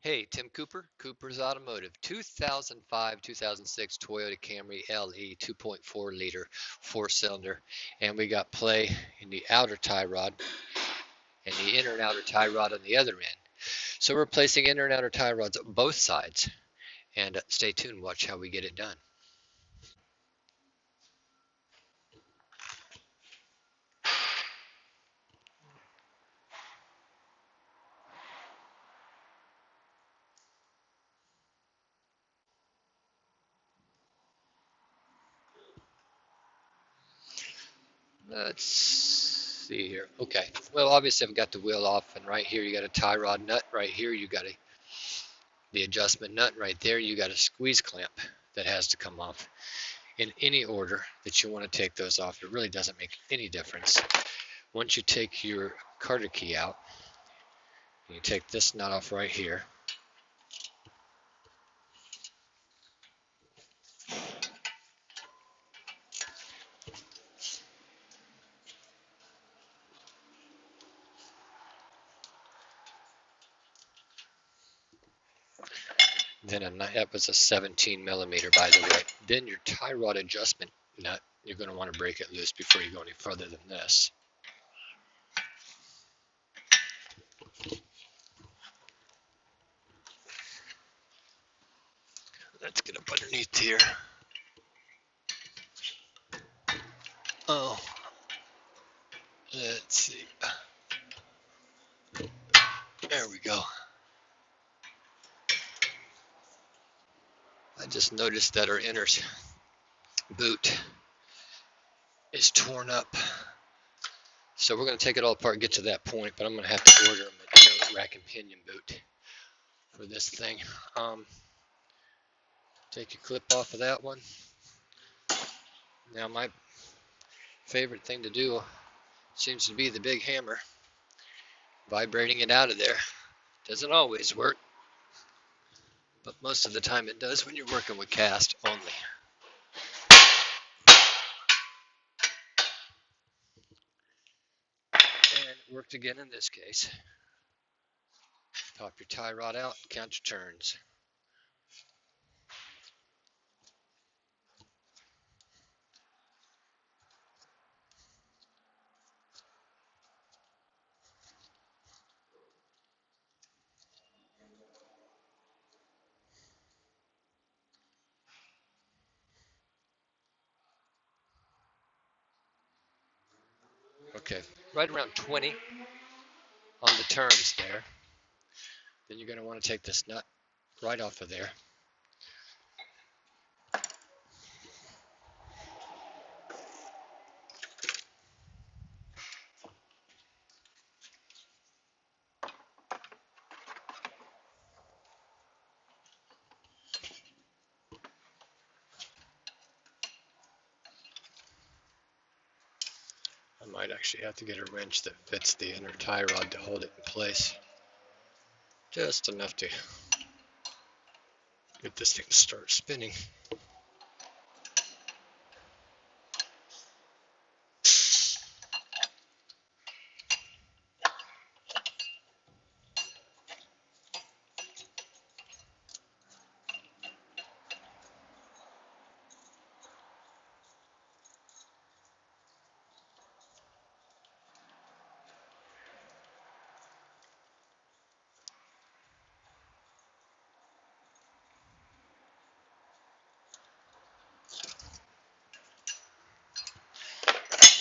Hey, Tim Cooper, Cooper's Automotive, 2005-2006 Toyota Camry LE 2.4 liter 4-cylinder, and we got play in the outer tie rod and the inner and outer tie rod on the other end. So we're replacing inner and outer tie rods on both sides, and stay tuned, watch how we get it done. Let's see here. Okay, well obviously I've got the wheel off, and right here you got a tie rod nut, right here you got the adjustment nut, right there you got a squeeze clamp that has to come off. In any order that you want to take those off, it really doesn't make any difference. Once you take your carter key out, you take this nut off right here. Then that was a 17 millimeter, by the way. Then your tie rod adjustment nut, you're going to want to break it loose before you go any further than this. Let's get up underneath here. Oh, let's see. There we go. I just noticed that our inner boot is torn up. So we're going to take it all apart and get to that point, but I'm going to have to order a rack and pinion boot for this thing. Take your clip off of that one. Now my favorite thing to do seems to be the big hammer. Vibrating it out of there. Doesn't always work, but most of the time it does when you're working with cast only. And it worked again in this case. Pop your tie rod out, count your turns. Okay, right around 20 on the turns there. Then you're going to want to take this nut right off of there. I might actually have to get a wrench that fits the inner tie rod to hold it in place. Just enough to get this thing to start spinning.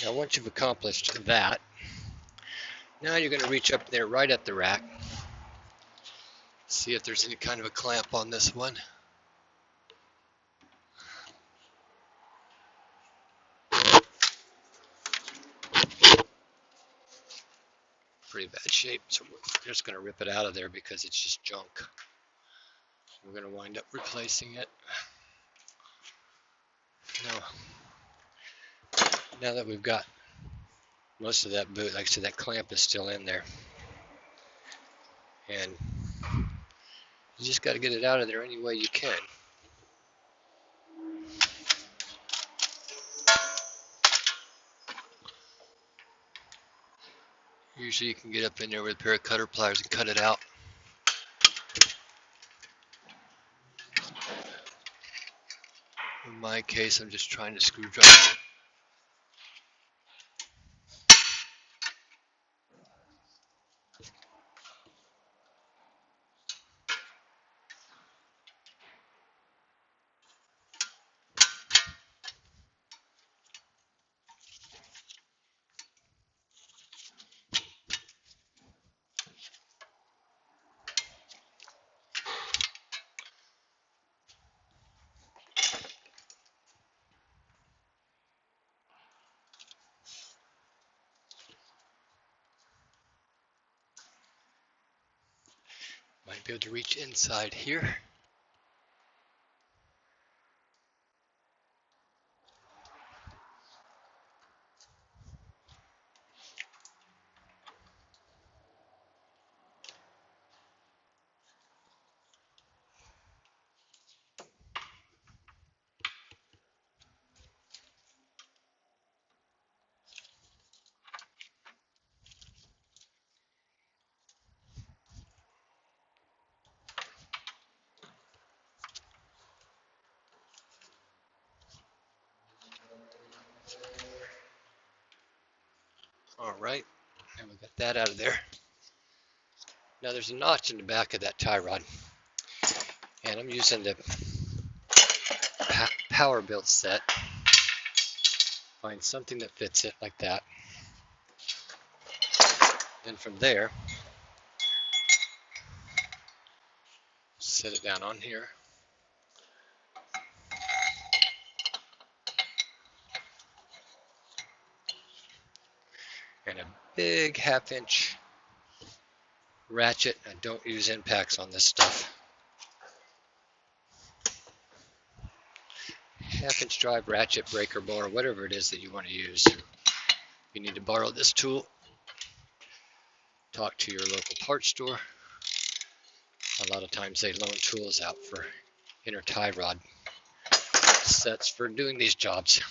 Now once you've accomplished that, now you're going to reach up there right at the rack. See if there's any kind of a clamp on this one. Pretty bad shape, so we're just going to rip it out of there because it's just junk. We're going to wind up replacing it. Now that we've got most of that boot, like I said, that clamp is still in there. And you just got to get it out of there any way you can. Usually you can get up in there with a pair of cutter pliers and cut it out. my case, I'm just trying to screwdriver. Might be able to reach inside here. All right, and we got that out of there. Now there's a notch in the back of that tie rod, and I'm using the power built set. Find something that fits it like that. Then from there, set it down on here. And a big 1/2-inch ratchet. I don't use impacts on this stuff. 1/2-inch drive ratchet, breaker bar, whatever it is that you want to use. If you need to borrow this tool, talk to your local parts store. A lot of times they loan tools out for inner tie rod sets for doing these jobs.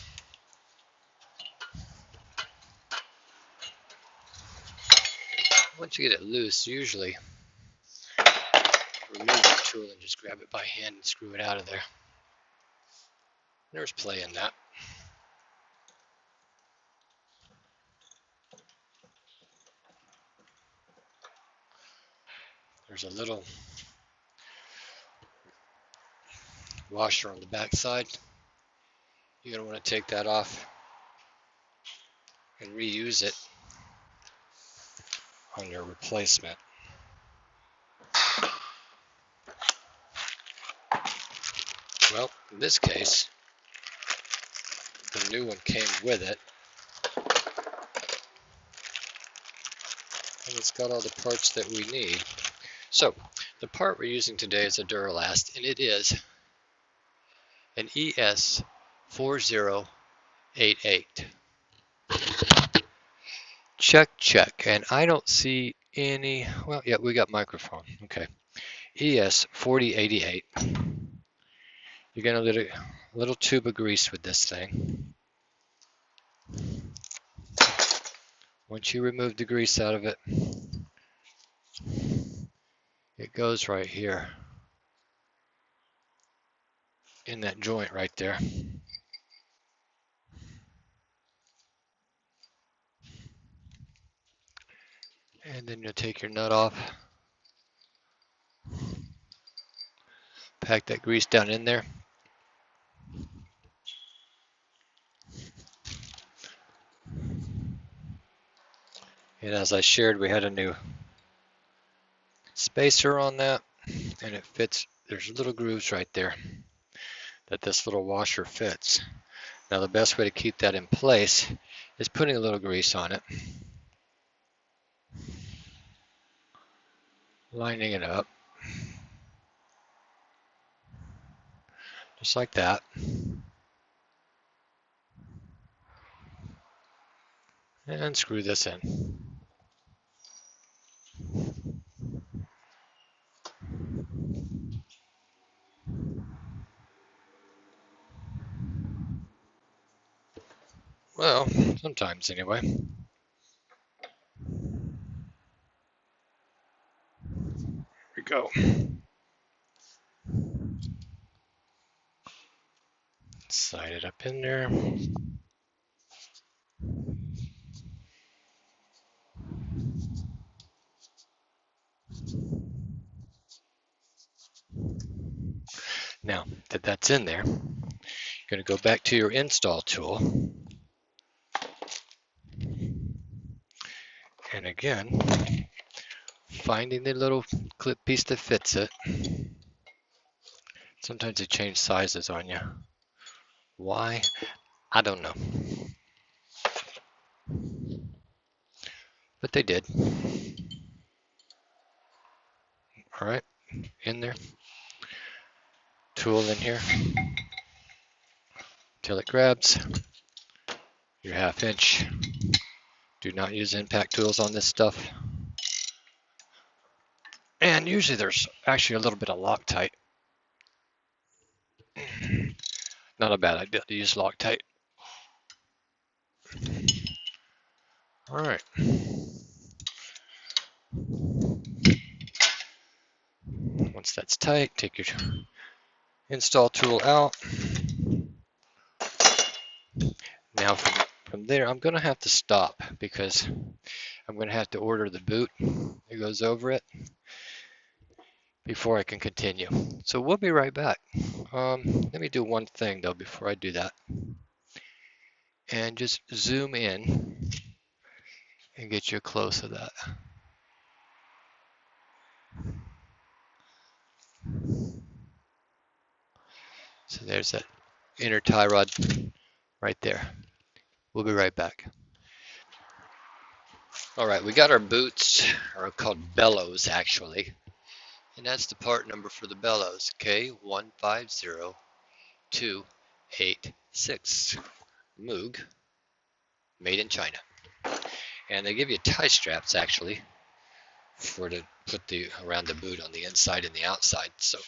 Once you get it loose, usually remove the tool and just grab it by hand and screw it out of there. There's play in that. There's a little washer on the back side. You're going to want to take that off and reuse it on your replacement. Well, in this case, the new one came with it, and it's got all the parts that we need. So, the part we're using today is a Duralast, and it is an ES4088. Check, and I don't see any, well, yeah, we got microphone, okay. ES4088. You're going to get a little tube of grease with this thing. Once you remove the grease out of it, it goes right here in that joint right there. And then you'll take your nut off, pack that grease down in there. And as I shared, we had a new spacer on that, and it fits. There's little grooves right there that this little washer fits. Now the best way to keep that in place is putting a little grease on it, lining it up, just like that. And screw this in. Well, sometimes anyway. Here we go. Let's Slide it up in there. Now that that's in there, you're going to go back to your install tool. And again, finding the little clip piece that fits it. Sometimes they change sizes on you. Why? I don't know. But they did. All right, in there. Tool in here. Till it grabs. Your 1/2 inch. Do not use impact tools on this stuff. And usually there's actually a little bit of Loctite. Not a bad idea to use Loctite. All right. Once that's tight, take your install tool out. Now from there, I'm going to have to stop because I'm going to have to order the boot that goes over it before I can continue. So we'll be right back. Let me do one thing though before I do that. And just zoom in and get you a close of that. So there's that inner tie rod right there. We'll be right back. All right, we got our boots, or called bellows actually. And that's the part number for the bellows, K150286. Moog, made in China. And they give you tie straps actually to put around the boot on the inside and the outside. So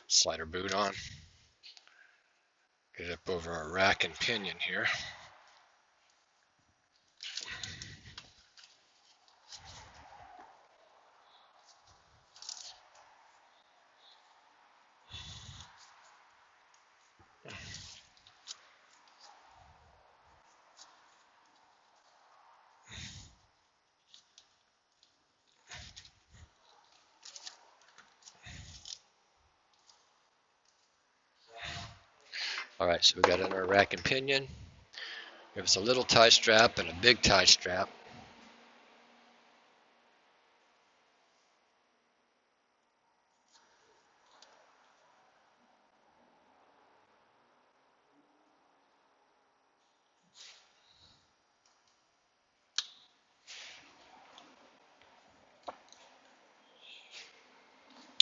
slide our boot on, get it up over our rack and pinion here. All right, so we got it on our rack and pinion. Give us a little tie strap and a big tie strap.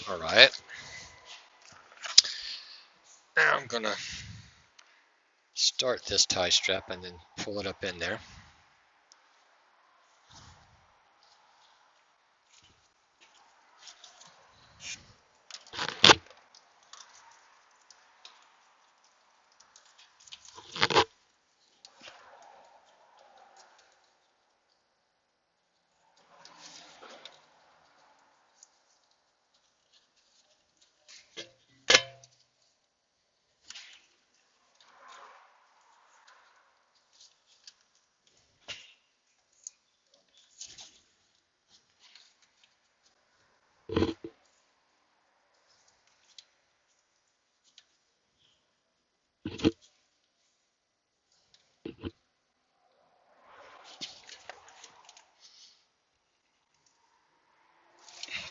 All right. Now I'm gonna start this tie strap and then pull it up in there.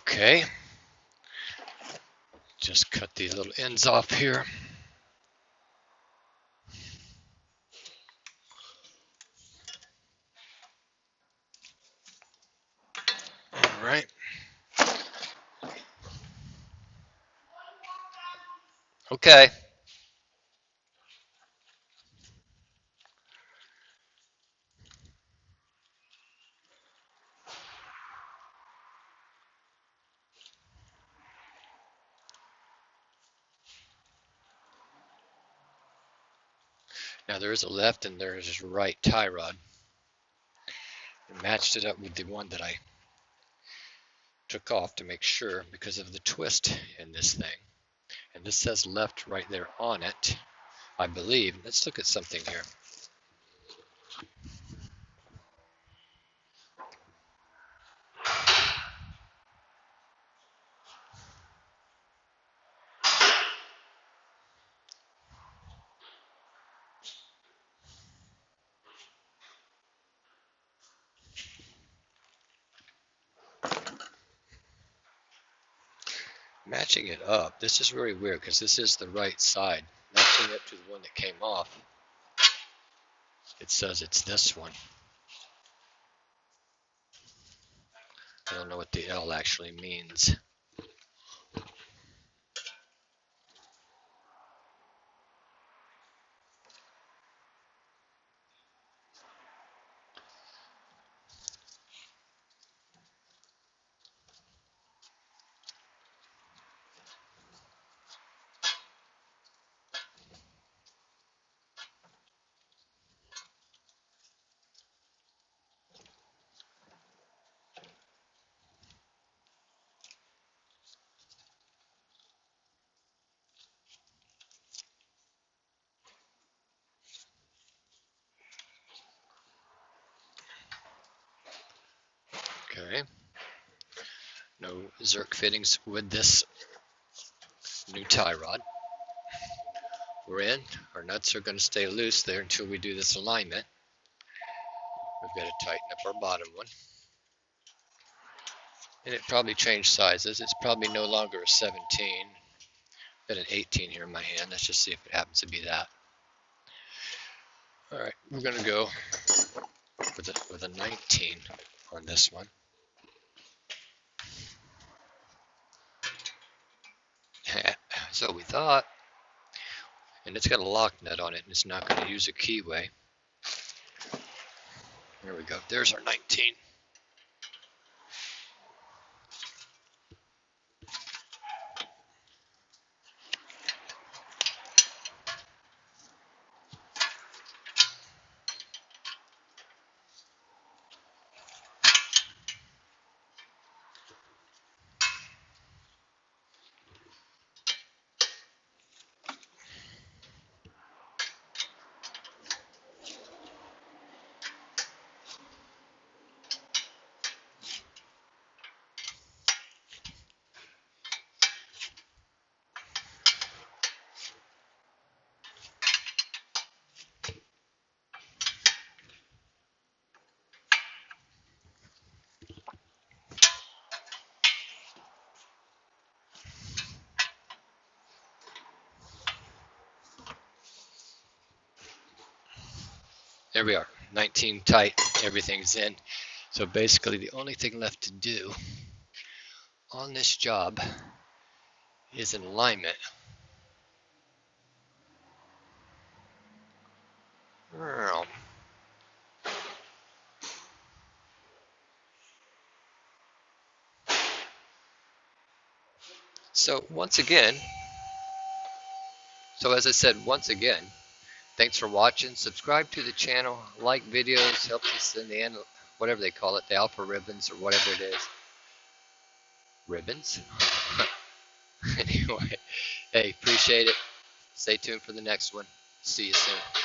Okay. Just cut these little ends off here. All right. Okay. Now there is a left and there is a right tie rod. I matched it up with the one that I took off to make sure because of the twist in this thing. And this says left right there on it. I believe. Let's look at something here. Matching it up. This is very weird because this is the right side. Matching it to the one that came off. It says it's this one. I don't know what the L actually means. Okay. No Zerk fittings with this new tie rod. We're in. Our nuts are going to stay loose there until we do this alignment. We've got to tighten up our bottom one. And it probably changed sizes. It's probably no longer a 17, but an 18 here in my hand. Let's just see if it happens to be that. All right, we're going to go with a 19 on this one. So we thought, and it's got a lock nut on it, and it's not going to use a keyway. There we go. There's our 19. There we are, 19 tight, everything's in. So basically the only thing left to do on this job is an alignment. So once again, as I said, once again, thanks for watching. Subscribe to the channel, like videos, helps us in the end, whatever they call it, the alpha ribbons or whatever it is. Ribbons? Anyway, hey, appreciate it. Stay tuned for the next one. See you soon.